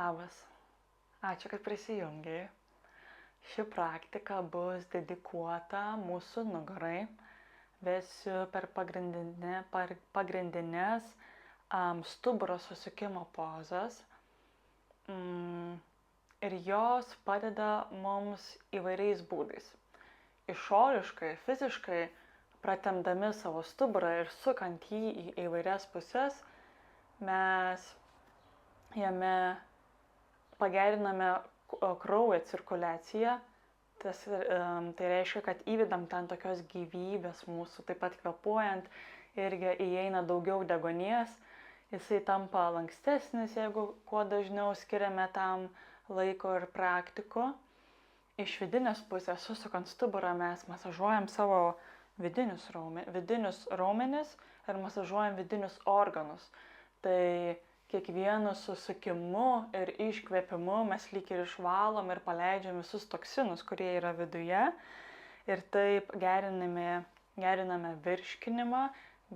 Labas. Ačiū, kad prisijungiai. Ši praktika bus dedikuota mūsų nugarai. Vesiu per pagrindinės stuburo susukimo pozas. Ir jos padeda mums įvairiais būdais. Išoriškai, fiziškai, pratempdami savo stuburą ir sukant jį į įvairias pusės, mes jame pageriname kraujo cirkuliaciją. Tai reiškia, kad įvedam ten tokios gyvybės mūsų, taip pat kvėpuojant irgi įeina daugiau deguonies, jisai tampa lankstesnis, jeigu kuo dažniau skiriame tam laiko ir praktikų. Iš vidinės pusės, susukant stuburą, mes masažuojam savo vidinius raumenis ir masažuojam vidinius organus. Tai kiekvienu susukimu ir iškvėpimu mes lyg ir išvalom ir paleidžiam visus toksinus, kurie yra viduje. Ir taip geriname virškinimą,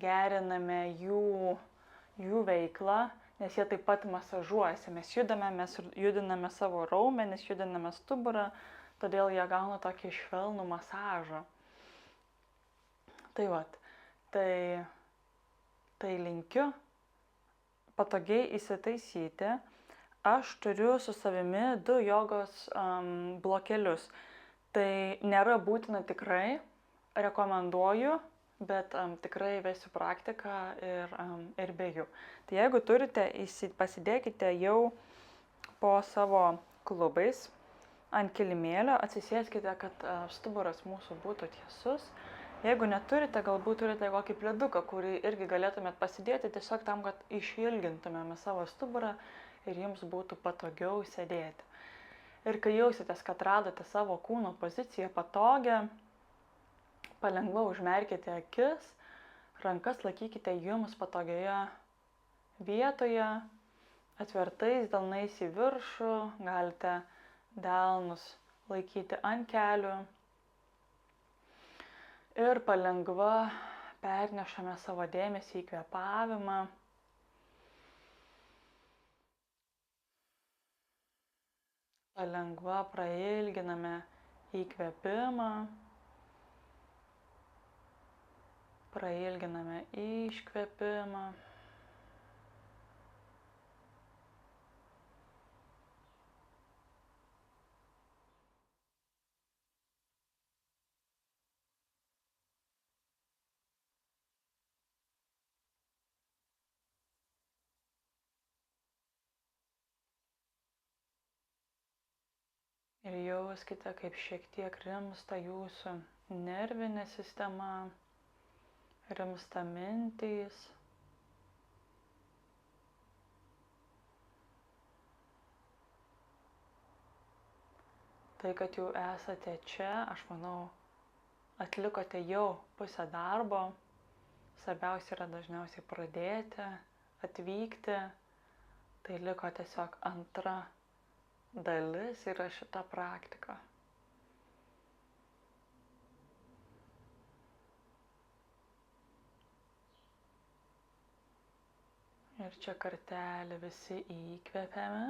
geriname jų veiklą, nes jie taip pat masažuojasi. Mes judiname savo raumenis, judiname stuburą, todėl jie gauna tokį švelnų masažą. Tai linkiu patogiai įsitaisyti. Aš turiu su savimi 2 jogos blokelius. Tai nėra būtina tikrai, rekomenduoju, bet tikrai vesiu praktiką ir be jų. Tai jeigu turite, pasidėkite jau po savo klubais ant kilimėlio, atsisėskite, kad stuburas mūsų būtų tiesus. Jeigu neturite, galbūt turite kokį pleduką, kurį irgi galėtumėt pasidėti tiesiog tam, kad išilgintumėme savo stuburą ir jums būtų patogiau sėdėti. Ir kai jausitės, kad radote savo kūno poziciją patogią, palengva užmerkite akis, rankas laikykite jums patogioje vietoje, atvertais delnais į viršų, galite delnus laikyti ant kelių. Ir palengva pernešame savo dėmesį į kvėpavimą. Palengva prailginame įkvėpimą. Prailginame iškvėpimą. Ir jauskite, kaip šiek tiek rimsta jūsų nervinė sistema, rimsta mintys. Tai, kad jau esate čia, aš manau, atlikote jau pusę darbo. Svarbiausia yra dažniausiai pradėti, atvykti. Tai liko tiesiog antra dalis yra šita praktika. Ir čia kartelį visi įkvepiame.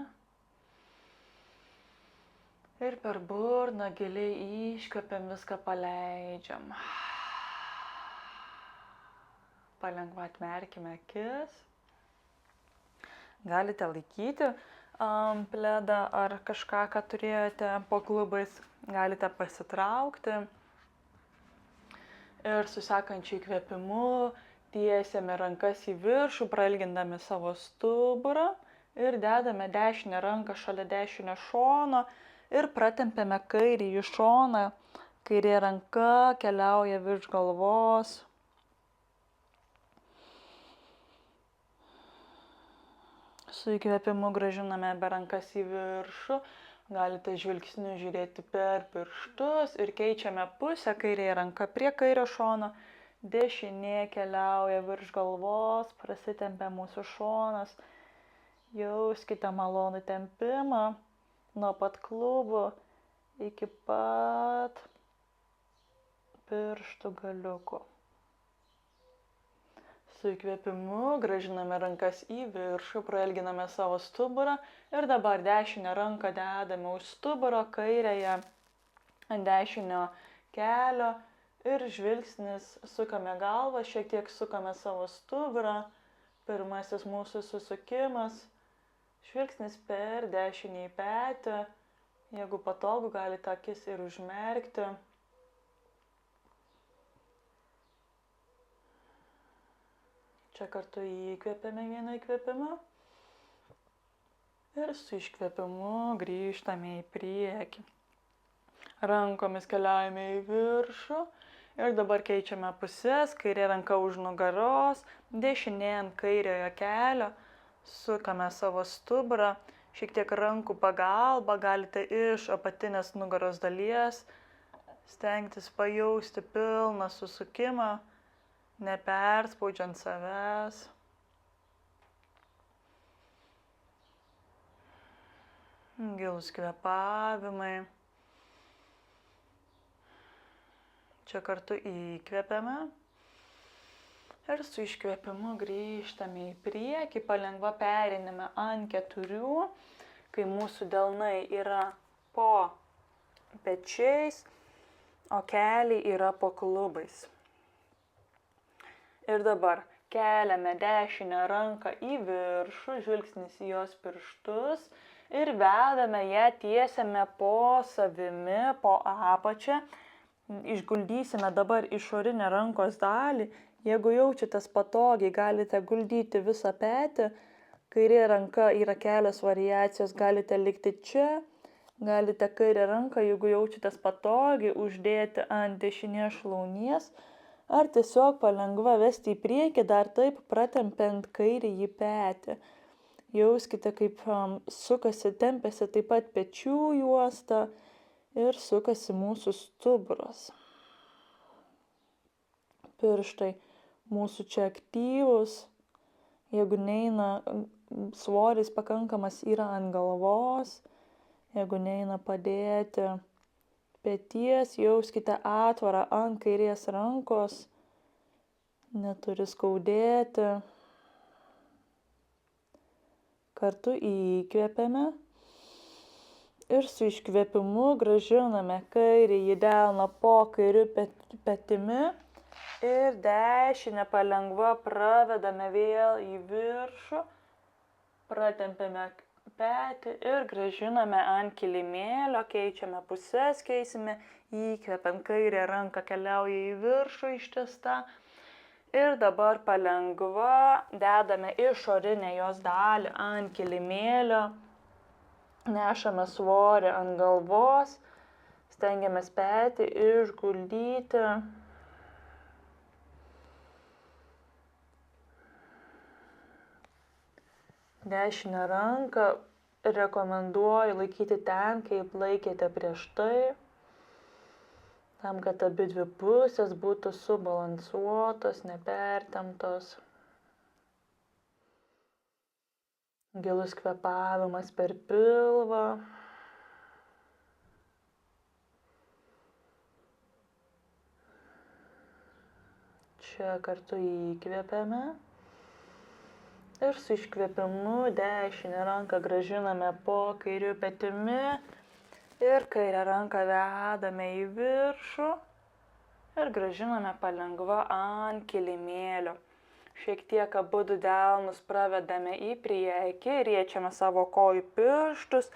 Ir per burną giliai iškvepiam, viską paleidžiam. Palengva atmerkime akis. Galite laikyti pledą ar kažką, ką turėjote po klubais, galite pasitraukti ir su sekančiu įkvėpimu tiesiame rankas į viršų, prailgindami savo stuburą ir dedame dešinę ranką šalia dešinio šono ir pratempiame kairįjį šoną, kairė ranka keliauja virš galvos. Su įkvėpimu grąžiname be rankas į viršų, galite žvilgsniu žiūrėti per pirštus ir keičiame pusę, kairė ranka prie kairio šono, dešinė keliauja virš galvos, prasitempia mūsų šonas, jauskite malonų tempimą nuo pat klubų iki pat pirštų galiukų. Su įkvėpimu grąžiname rankas į viršų, prailginame savo stuburą ir dabar dešinę ranką dedame už stuburo, kairėje ant dešinio kelio ir žvilgsnis sukame galvą, šiek tiek sukame savo stuburą. Pirmasis mūsų susukimas, žvilgsnis per dešinį petį. Jeigu patogu, galite akis ir užmerkti. Čia kartu įkvėpiame vieną įkvėpimą ir su iškvėpimu grįžtame į priekį. Rankomis keliaujame į viršų ir dabar keičiame pusės, kairė ranka už nugaros, dešinė ant kairiojo kelio, sukame savo stuburą, šiek tiek rankų pagalba, galite iš apatinės nugaros dalies stengtis pajausti pilną susukimą, neperspaudžiant savęs. Gilūs kvėpavimai. Čia kartu įkvėpiame ir su iškvėpimu grįžtame į priekį, palengva pereiname ant 4, kai mūsų delnai yra po pečiais, o keliai yra po klubais. Ir dabar keliame dešinę ranką į viršų, žvilgsnis į jos pirštus ir vedame ją, tiesiame po savimi, po apačią. Išguldysime dabar išorinę rankos dalį. Jeigu jaučiatės patogiai, galite guldyti visą petį. Kairė ranka yra kelios variacijos, galite likti čia. Galite kairę ranką, jeigu jaučiatės patogiai, uždėti ant dešinės šlaunies. Ar tiesiog palengva vesti į priekį, dar taip pratempiant kairįjį petį. Jauskite, kaip sukasi, tempiasi taip pat pečių juosta ir sukasi mūsų stuburas. Pirštai mūsų čia aktyvus. Jeigu neina, svoris pakankamas yra ant galvos. Jeigu neina padėti peties, jauskite atvarą ant kairės rankos, neturi skaudėti. Kartu įkvėpiame ir su iškvėpimu grąžiname kairįjį delną po kairiu petimi ir dešinę palengva pravedame vėl į viršų, pratempiame petį ir grąžiname ant kilimėlio, keičiame pusės, keisime, įkvepiant kairę ranką keliauja į viršų ištiesta ir dabar palengva dedame išorinę jos dalį ant kilimėlio, nešame svorį ant galvos, stengiamės petį išguldyti. Dešinę ranką rekomenduoju laikyti ten, kaip laikėte prieš tai, tam, kad abi dvi pusės būtų subalansuotos, nepertemptos. Gilus kvėpavimas per pilvą. Čia kartu įkvėpiame. Ir su iškvėpimu dešinę ranką grąžiname po kairiu petimi ir kairę ranką vedame į viršų ir grąžiname palengva ant kilimėlio. Šiek tiek abudu delnus pravedame į priekį, riečiame savo kojų pirštus,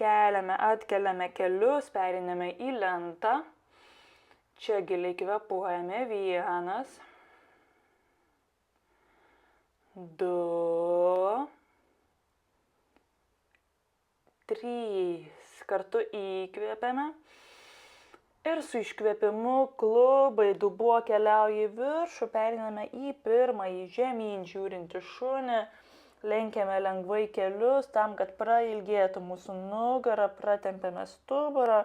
keliame, atkeliame kelius, pereiname į lentą. Čia giliai kvėpuojame 1, 2, 3. Kartu įkvėpiame ir su iškvėpimu klubai dubuo keliauja į viršų, pereiname į pirmąjį žemyn žiūrintį šunį, lenkiame lengvai kelius tam, kad prailgėtų mūsų nugarą, pratempiame stuburą.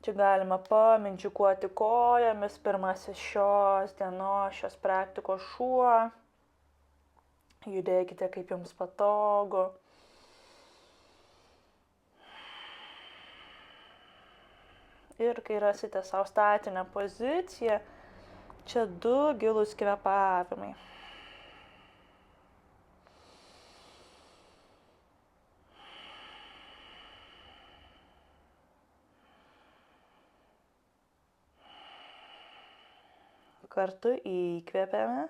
Čia galima paminčikuoti kojomis, pirmasis šios dienos, šios praktikos šuo. Judėkite kaip jums patogu. Ir kai rasite savo statinę poziciją, Čia 2 gilūs kvėpavimai. Kartu įkvėpiame.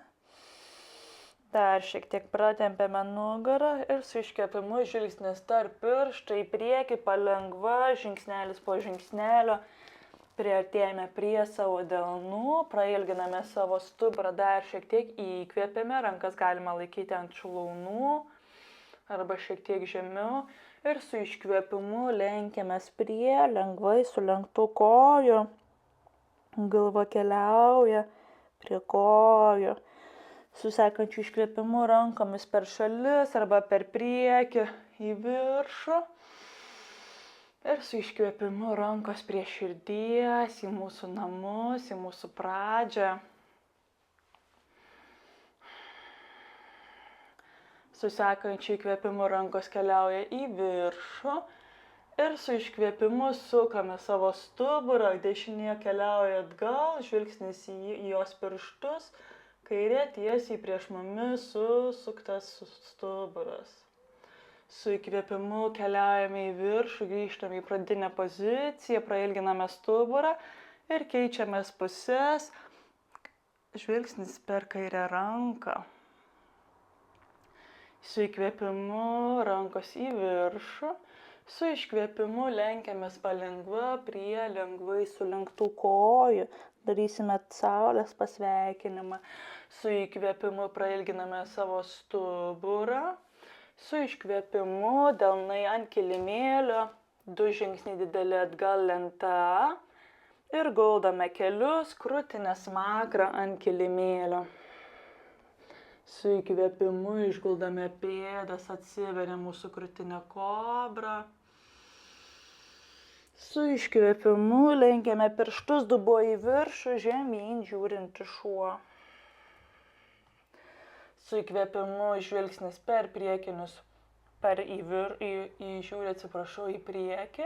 Dar šiek tiek pratempiame nugarą ir su iškvėpimu žvilgsnis tarp pirštų į priekį, palengva, žingsnelis po žingsnelio. Priartėjame prie savo delnų, prailginame savo stuburą, dar šiek tiek įkvėpiame, rankas galima laikyti ant šlaunų arba šiek tiek žemiau. Ir su iškvėpimu lenkiamės prie lengvai sulenktų kojų. Galva keliauja prie kojų. Su sekančiu iškvėpimu rankomis per šalis arba per priekį į viršų. Ir su iškvėpimu rankos prie širdies, į mūsų namus, į mūsų pradžią. Su sekančiu įkvėpimu rankos keliauja į viršų. Ir su iškvėpimu sukame savo stuburą, dešinė keliauja atgal, žvilgsnis į jos pirštus. Kairė tiesiai prieš mumis susuktas stuburas. Su įkvėpimu keliaujame į viršų, grįžtame į pradinę poziciją, prailginame stuburą ir keičiamės pusės, žvilgsnis per kairę ranką. Su įkvėpimu rankos į viršų, su iškvėpimu lenkiamės palengva prie lengvai sulenktų kojų. Darysime saulės pasveikinimą. Su įkvėpimu prailginame savo stuburą. Su iškvėpimu delnai ant kilimėlio, 2 žingsniai dideli atgal lenta. Ir guldome kelius, krūtinę smakrą ant kilimėlio. Su įkvėpimu išguldame pėdas, atsiveria mūsų krūtinė kobra. Su iškvėpimu lenkiame pirštus, dubuo į viršų, žemyn žiūrinti šuo. Su įkvėpimu žvilgsnis per priekinius, į priekį.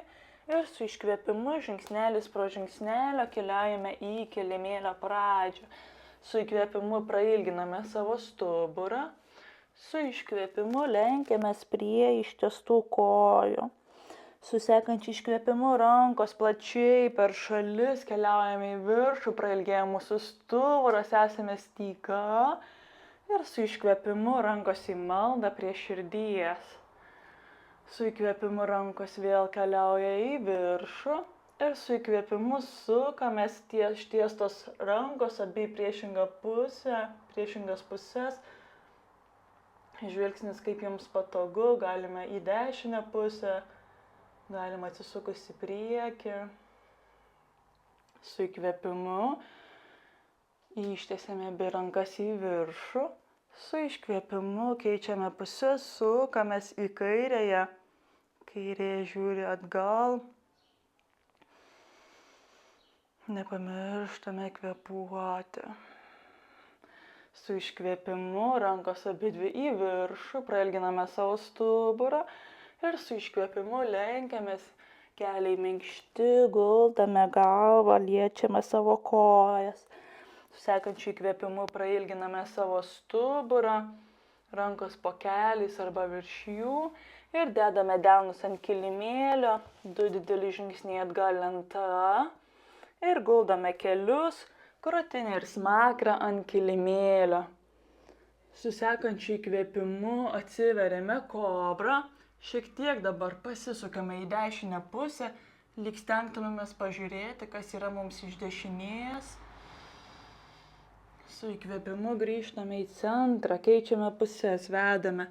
Ir su iškvėpimu žingsnelis pro žingsnelio keliaujame į kilimėlio pradžią. Su įkvėpimu prailginame savo stuburą. Su iškvėpimu lenkiamės prie ištiestų kojų. Su sekančiu iškvėpimu rankos plačiai per šalis keliaujame į viršų, prailgėja mūsų stuburas, esame styga. Ir su iškvėpimu rankos į maldą prie širdies. Su įkvėpimu rankos vėl keliauja į viršų. Ir su įkvėpimu sukamės ištiestos rankos, abi priešingas pusės. Žvilgsnis kaip jums patogu, galime į dešinę pusę. Galima atsisukus į priekį. Su įkvėpimu ištiesiame abi rankas į viršų. Su iškvėpimu keičiame pusės, sukamės į kairėje. Kairėje žiūri atgal. Nepamirštame kvėpuoti. Su iškvėpimu rankos abidvi į viršų, prailginame savo stuburą. Ir su iškvėpimu lenkiamės, keliai minkšti, guldame galvą, liečiame savo kojas. Su sekančiu įkvėpimu prailginame savo stuburą, rankos po keliais arba virš jų. Ir dedame delnus ant kilimėlio, 2 dideli žingsniai atgal lenta. Ir guldame kelius, krūtinę ir smakrą ant kilimėlio. Su sekančiu įkvėpimu atsiveriame kobrą. Šiek tiek dabar pasisukame į dešinę pusę, lyg stengtumėmės pažiūrėti, kas yra mums iš dešinės. Su įkvėpimu grįžtame į centrą, keičiame pusės, vedame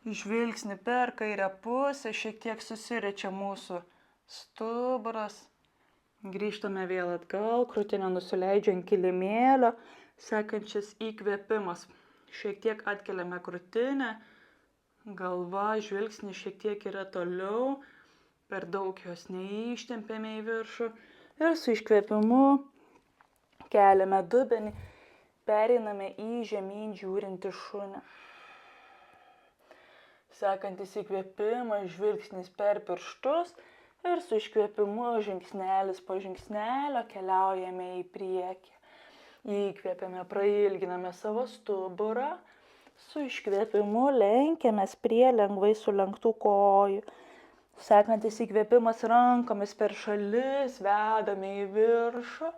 žvilgsnį per kairę pusę, šiek tiek susiriečia mūsų stuburas. Grįžtame vėl atgal, krūtinę nusileidžia ant kilimėlio, sekančias įkvėpimas. Šiek tiek atkeliame krūtinę. Galva, žvilgsnis šiek tiek yra toliau, per daug jos neištempėme į viršų. Ir su iškvėpimu keliame dubenį, pereiname į žemyn žiūrintį šunį. Sekantis įkvėpimas, žvilgsnis per pirštus ir su iškvėpimu žingsnelis po žingsnelio keliaujame į priekį. Įkvėpiame, prailginame savo stuburą. Su iškvėpimu lenkiamės prie lengvai sulenktų kojų. Sekantis įkvėpimas rankomis per šalis, vedame į viršų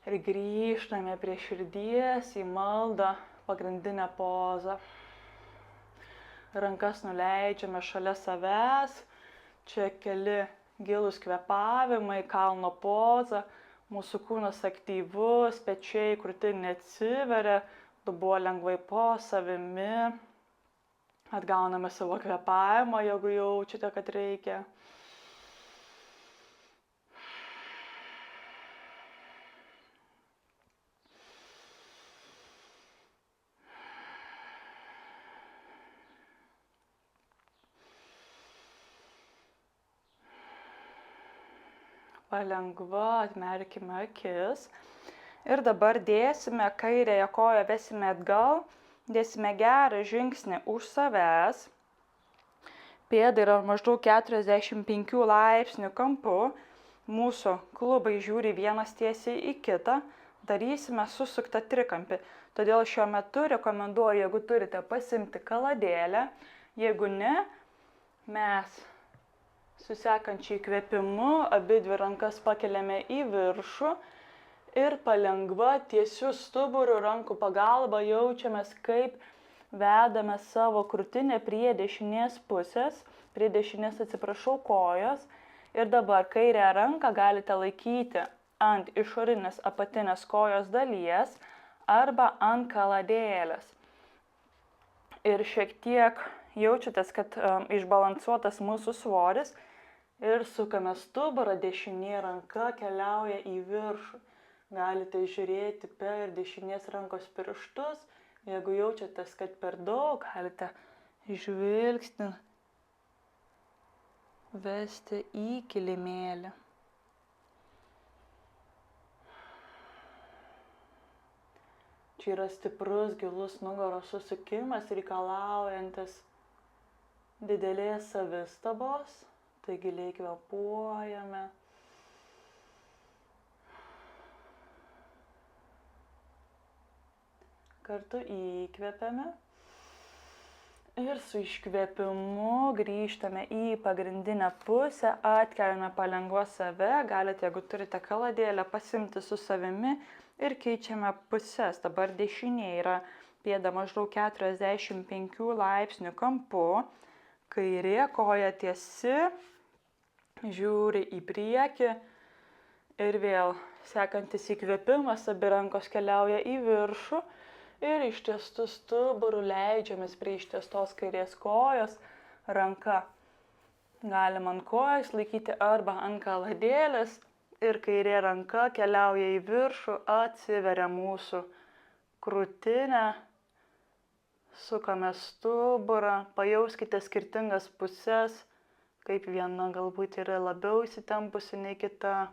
ir grįžtame prie širdies į maldą, pagrindinę pozą. Rankas nuleidžiame šalia savęs, čia keli gilūs kvėpavimai, kalno poza, mūsų kūnas aktyvus, pečiai krūtinė atsiveria, dubuo lengvai po savimi. Atgauname savo kvėpavimą, jeigu jaučiate, kad reikia. Palengva atmerkime akis. Ir dabar dėsime kairėje koją, vesime atgal. Dėsime gerą žingsnį už savęs. Pėda yra maždaug 45 laipsnių kampu. Mūsų klubai žiūri vienas tiesiai į kitą. Darysime susuktą trikampį. Todėl šiuo metu rekomenduoju, jeigu turite, pasimti kaladėlę. Jeigu ne, mes su sekančiu įkvėpimu abidvi rankas pakeliame į viršų. Ir palengva tiesiu stuburu rankų pagalba jaučiamės, kaip vedame savo krūtinę prie dešinės pusės, prie dešinės kojos. Ir dabar kairę ranką galite laikyti ant išorinės apatinės kojos dalies arba ant kaladėlės. Ir šiek tiek jaučiatės, kad išbalansuotas mūsų svoris ir sukame stuburą, dešinė ranka keliauja į viršų. Galite žiūrėti per dešinės rankos pirštus. Jeigu jaučiatės, kad per daug, galite žvilgsnį vesti į kilimėlį. Čia yra stiprus, gilus nugaros susukimas, reikalaujantis didelės savistabos. Tai giliai kvėpuojame. Kartu įkvėpiame ir su iškvėpimu grįžtame į pagrindinę pusę, atkeliame palengva save, galite, jeigu turite kaladėlę, pasimti su savimi ir keičiame pusės. Dabar dešinė yra pėda maždaug 45 laipsnių kampu, kairė koja tiesi, žiūri į priekį ir vėl sekantis įkvėpimas, abi rankos keliauja į viršų. Ir ištiestų stuburų leidžiamės prie ištiestos kairės kojos, ranka galima ant kojos laikyti arba ant kaladėlės ir kairė ranka keliauja į viršų, atsiveria mūsų krūtinę, sukame stuburą, pajauskite skirtingas puses, kaip viena galbūt yra labiau įsitempusi nei kita.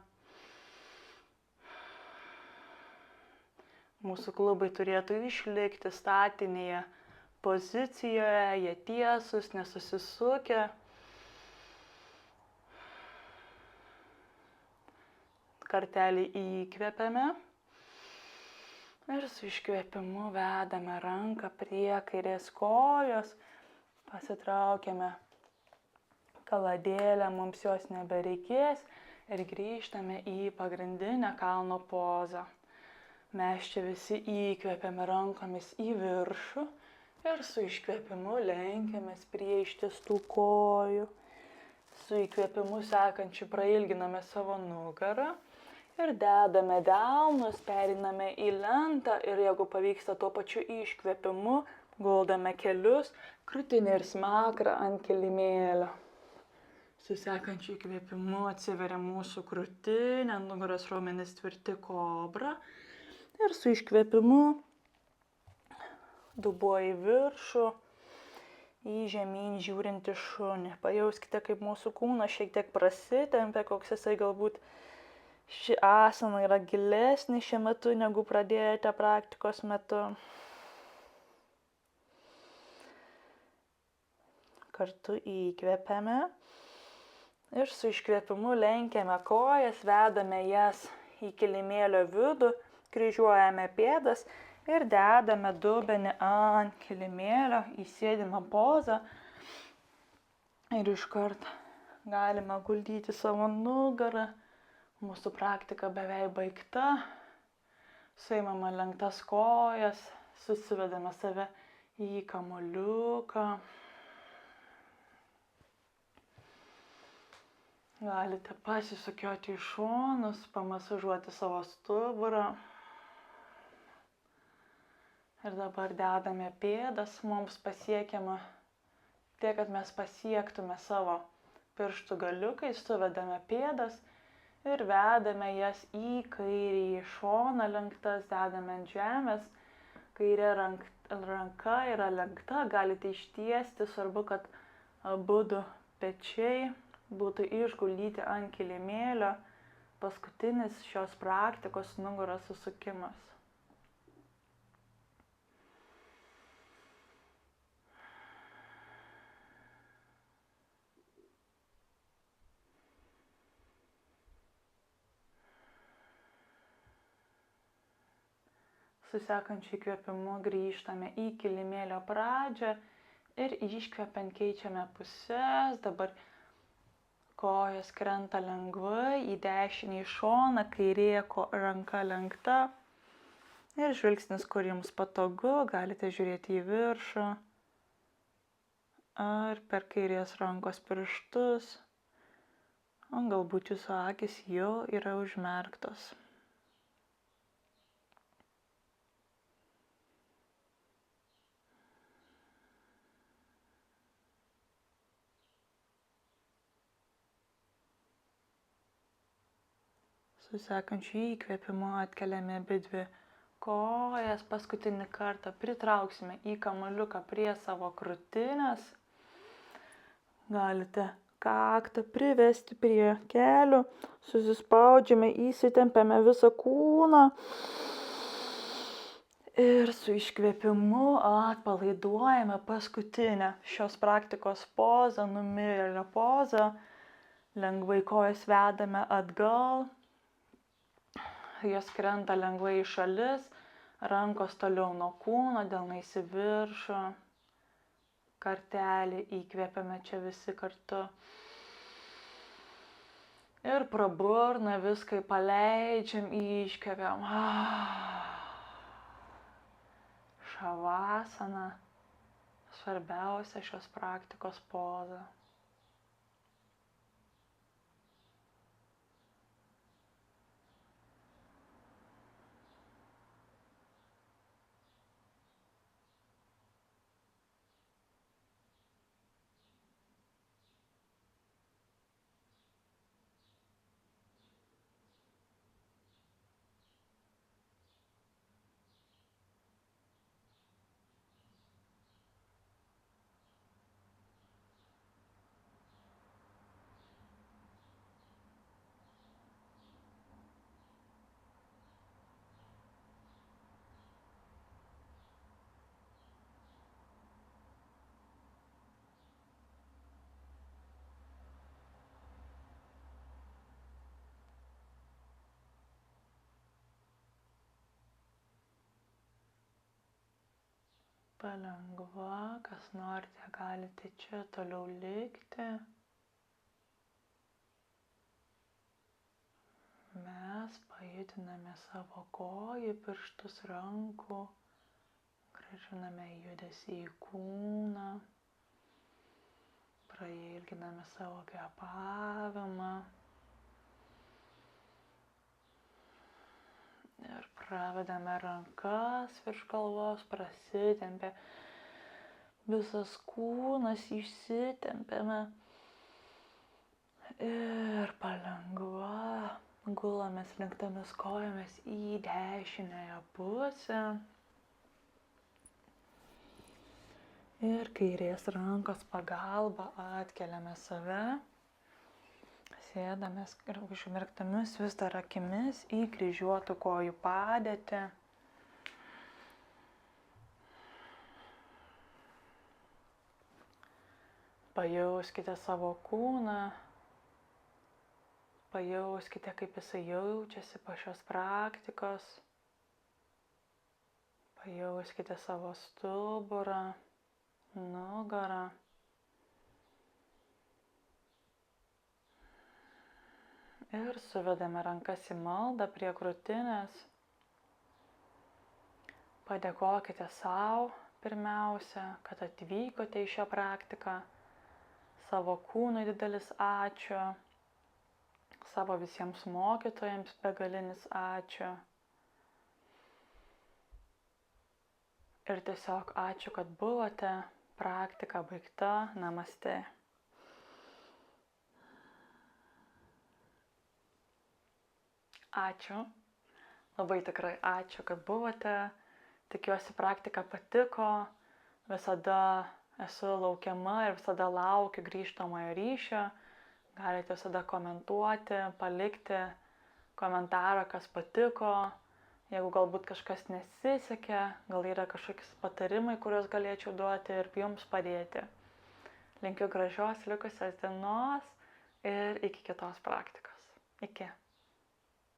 Mūsų klubai turėtų išlikti statinėje pozicijoje, jie tiesus, nesusisukę. Kartelį įkvėpiame ir su iškvėpimu vedame ranką prie kairės kojos, pasitraukiame kaladėlę, mums jos nebereikės ir grįžtame į pagrindinę kalno pozą. Mes čia visi įkvėpiame rankomis į viršų ir su iškvėpimu lenkiamės prie ištiestų kojų. Su įkvėpimu sekančiu prailginame savo nugarą ir dedame delnus, periname į lentą ir jeigu pavyksta tuo pačiu iškvėpimu, guldame kelius, krūtinę ir smakrą ant kilimėlio. Su sekančiu įkvėpimu atsiveria mūsų krūtinė, nugaros raumenys tvirti, kobra. Ir su iškvėpimu dubuo į viršų, į žemyn žiūrintį šunį. Pajauskite, kaip mūsų kūnas šiek tiek prasitempia, koks jisai galbūt ši asana yra gilesnė šiuo metu, negu pradėjote praktikos metu. Kartu įkvėpiame ir su iškvėpimu lenkiame kojas, vedame jas į kilimėlio vidų kryžiuojame pėdas ir dedame dubenį ant kilimėlio į sėdimą pozą. Ir iškart galime guldyti savo nugarą. Mūsų praktika beveik baigta. Suimame lenktas kojas, susivedame save į kamuoliuką. Galite pasisukioti į šonus, pamasažuoti savo stuburą. Ir dabar dedame pėdas, mums pasiekiama tiek, kad mes pasiektume savo pirštų galiukais, suvedame pėdas ir vedame jas į kairį šoną lenktas, dedame ant žemės, kairė ranka yra lenkta, galite ištiesti, svarbu, kad abudu pečiai būtų išguldyti ant kilimėlio, paskutinis šios praktikos nugaros susukimas. Su sekančiu įkvėpimu grįžtame į kilimėlio pradžią ir iškvepiant keičiame puses. Dabar kojos krenta lengvai į dešinį šoną, kairė ranka lenkta. Ir žvilgsnis, kur jums patogu, galite žiūrėti į viršų ar per kairės rankos pirštus. O galbūt jūsų akys jau yra užmerktos. Su sekančiu įkvėpimu atkeliame abidvi kojas, paskutinį kartą pritrauksime į kamuoliuką prie savo krūtinės. Galite kaktą privesti prie kelių, susispaudžiame, įsitempiame visą kūną ir su iškvėpimu atpalaiduojame paskutinę šios praktikos pozą, numirėlio pozą. Lengvai kojas vedame atgal. Jos krenta lengvai į šalis, rankos toliau nuo kūno, delnais į viršų. Kartelį įkvėpiame čia visi kartu. Ir pro burną viską paleidžiam, iškvepiam. Šavasana, svarbiausia šios praktikos poza. Palengva, kas norite, galite čia toliau likti. Mes pajudiname savo kojų, pirštus rankų, grąžiname judesį į kūną, prailginame savo kvėpavimą ir pravedame rankas virš galvos, prasitempia visas kūnas, išsitempiame ir palengva gulamės lenktomis kojomis į dešinąją pusę ir kairės rankos pagalba atkeliame save. Sėdamės ir užmerktomis vis dar akimis į kryžiuotų kojų padėtį. Pajauskite savo kūną, pajauskite, kaip jisai jaučiasi po šios praktikos. Pajauskite savo stuburą, nugarą. Ir suvedame rankas į maldą prie krūtinės. Padėkokite savo pirmiausia, kad atvykote į šią praktiką. Savo kūnui didelis ačiū. Savo visiems mokytojams begalinis ačiū. Ir tiesiog ačiū, kad buvote. Praktika baigta. Namaste. Ačiū. Labai tikrai ačiū, kad buvote. Tikiuosi praktika patiko. Visada esu laukiama ir visada laukiu grįžtamojo ryšio. Galite visada komentuoti, palikti komentarą, kas patiko. Jeigu galbūt kažkas nesisekė, gal yra kažkokius patarimai, kuriuos galėčiau duoti ir jums padėti. Linkiu gražios likusios dienos ir iki kitos praktikos. Iki.